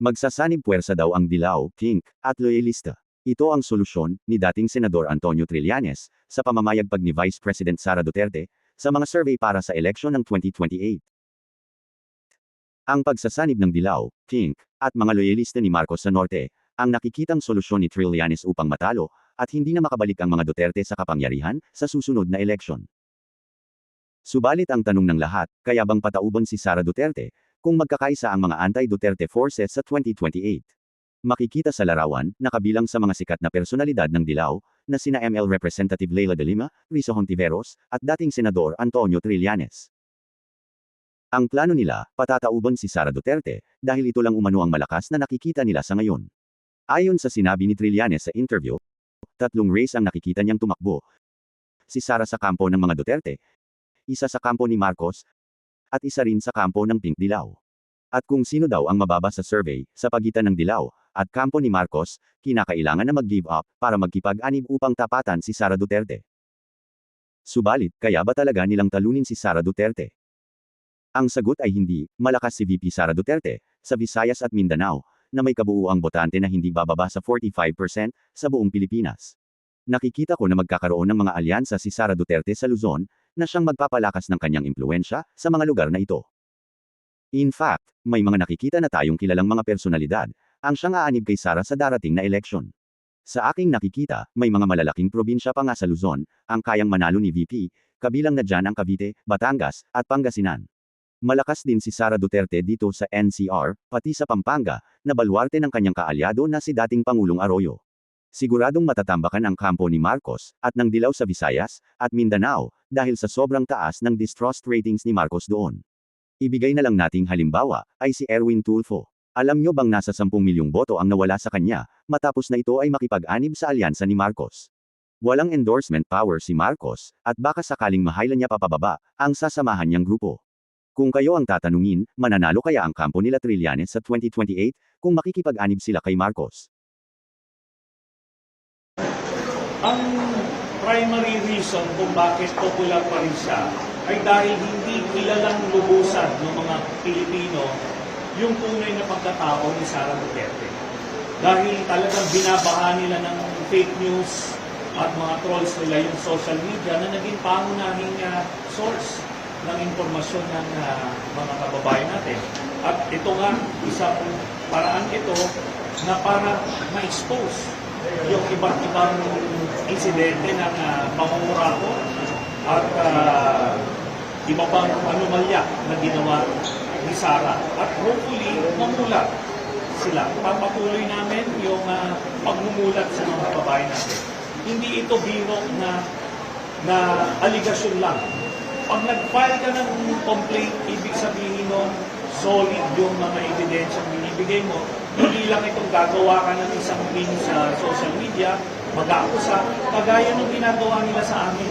Magsasanib puwersa daw ang dilaw, pink, at loyalista. Ito ang solusyon ni dating Senador Antonio Trillanes sa pamamayagpag ni Vice President Sara Duterte sa mga survey para sa eleksyon ng 2028. Ang pagsasanib ng dilaw, pink, at mga loyalista ni Marcos sa Norte ang nakikitang solusyon ni Trillanes upang matalo at hindi na makabalik ang mga Duterte sa kapangyarihan sa susunod na eleksyon. Subalit ang tanong ng lahat, kaya bang patauban si Sara Duterte kung magkakaisa ang mga anti-Duterte forces sa 2028? Makikita sa larawan na kabilang sa mga sikat na personalidad ng dilaw na sina ML Representative Leila de Lima, Risa Hontiveros, at dating Senador Antonio Trillanes. Ang plano nila, patatauban si Sara Duterte dahil ito lang umano ang malakas na nakikita nila sa ngayon. Ayon sa sinabi ni Trillanes sa interview, 3 race ang nakikita niyang tumakbo. Si Sara sa kampo ng mga Duterte, isa sa kampo ni Marcos, at isa rin sa kampo ng Pink Dilaw. At kung sino daw ang mababa sa survey, sa pagitan ng Dilaw at kampo ni Marcos, kinakailangan na mag-give up para magkipag-anib upang tapatan si Sara Duterte. Subalit, kaya ba talaga nilang talunin si Sara Duterte? Ang sagot ay hindi. Malakas si VP Sara Duterte sa Visayas at Mindanao na may kabuuang botante na hindi bababa sa 45% sa buong Pilipinas. Nakikita ko na magkakaroon ng mga alyansa si Sara Duterte sa Luzon na siyang magpapalakas ng kanyang impluwensya sa mga lugar na ito. In fact, may mga nakikita na tayong kilalang mga personalidad ang siyang aanib kay Sara sa darating na eleksyon. Sa aking nakikita, may mga malalaking probinsya pa nga sa Luzon ang kayang manalo ni VP, kabilang na dyan ang Cavite, Batangas, at Pangasinan. Malakas din si Sara Duterte dito sa NCR, pati sa Pampanga, na baluarte ng kanyang kaalyado na si dating Pangulong Arroyo. Siguradong matatambakan ang kampo ni Marcos at ng Dilaw sa Visayas at Mindanao dahil sa sobrang taas ng distrust ratings ni Marcos doon. Ibigay na lang nating halimbawa ay si Erwin Tulfo. Alam nyo bang nasa 10 milyong boto ang nawala sa kanya matapos na ito ay makipag-anib sa alyansa ni Marcos? Walang endorsement power si Marcos at baka sakaling mahayla niya papababa ang sasamahan niyang grupo. Kung kayo ang tatanungin, mananalo kaya ang kampo nila Trillanes sa 2028 kung makikipag-anib sila kay Marcos? Ang primary reason kung bakit popular pa rin siya ay dahil hindi kilalang lubusan ng mga Pilipino yung tunay na pagkatao ni Sara Duterte. Dahil talagang binabaha nila ng fake news at mga trolls nila yung social media na naging pangunahing source ng impormasyon ng mga kababayan natin. At ito nga, isang paraan ito na para ma-expose yung iba't ibang insidente ng pangungurako at iba pang anomalya na ginawa ni Sara. At hopefully, mamulat sila. Papatuloy namin yung pagmumulat sa mga kababayan natin. Hindi ito biro na aligasyon lang. Pag nag-file ka ng complaint, ibig sabihin nun, solid yung mga evidensyang binibigay mo. Hindi lang itong gagawa ka ng isang link sa social media, mag-aakusa, kagaya ng ginagawa nila sa amin.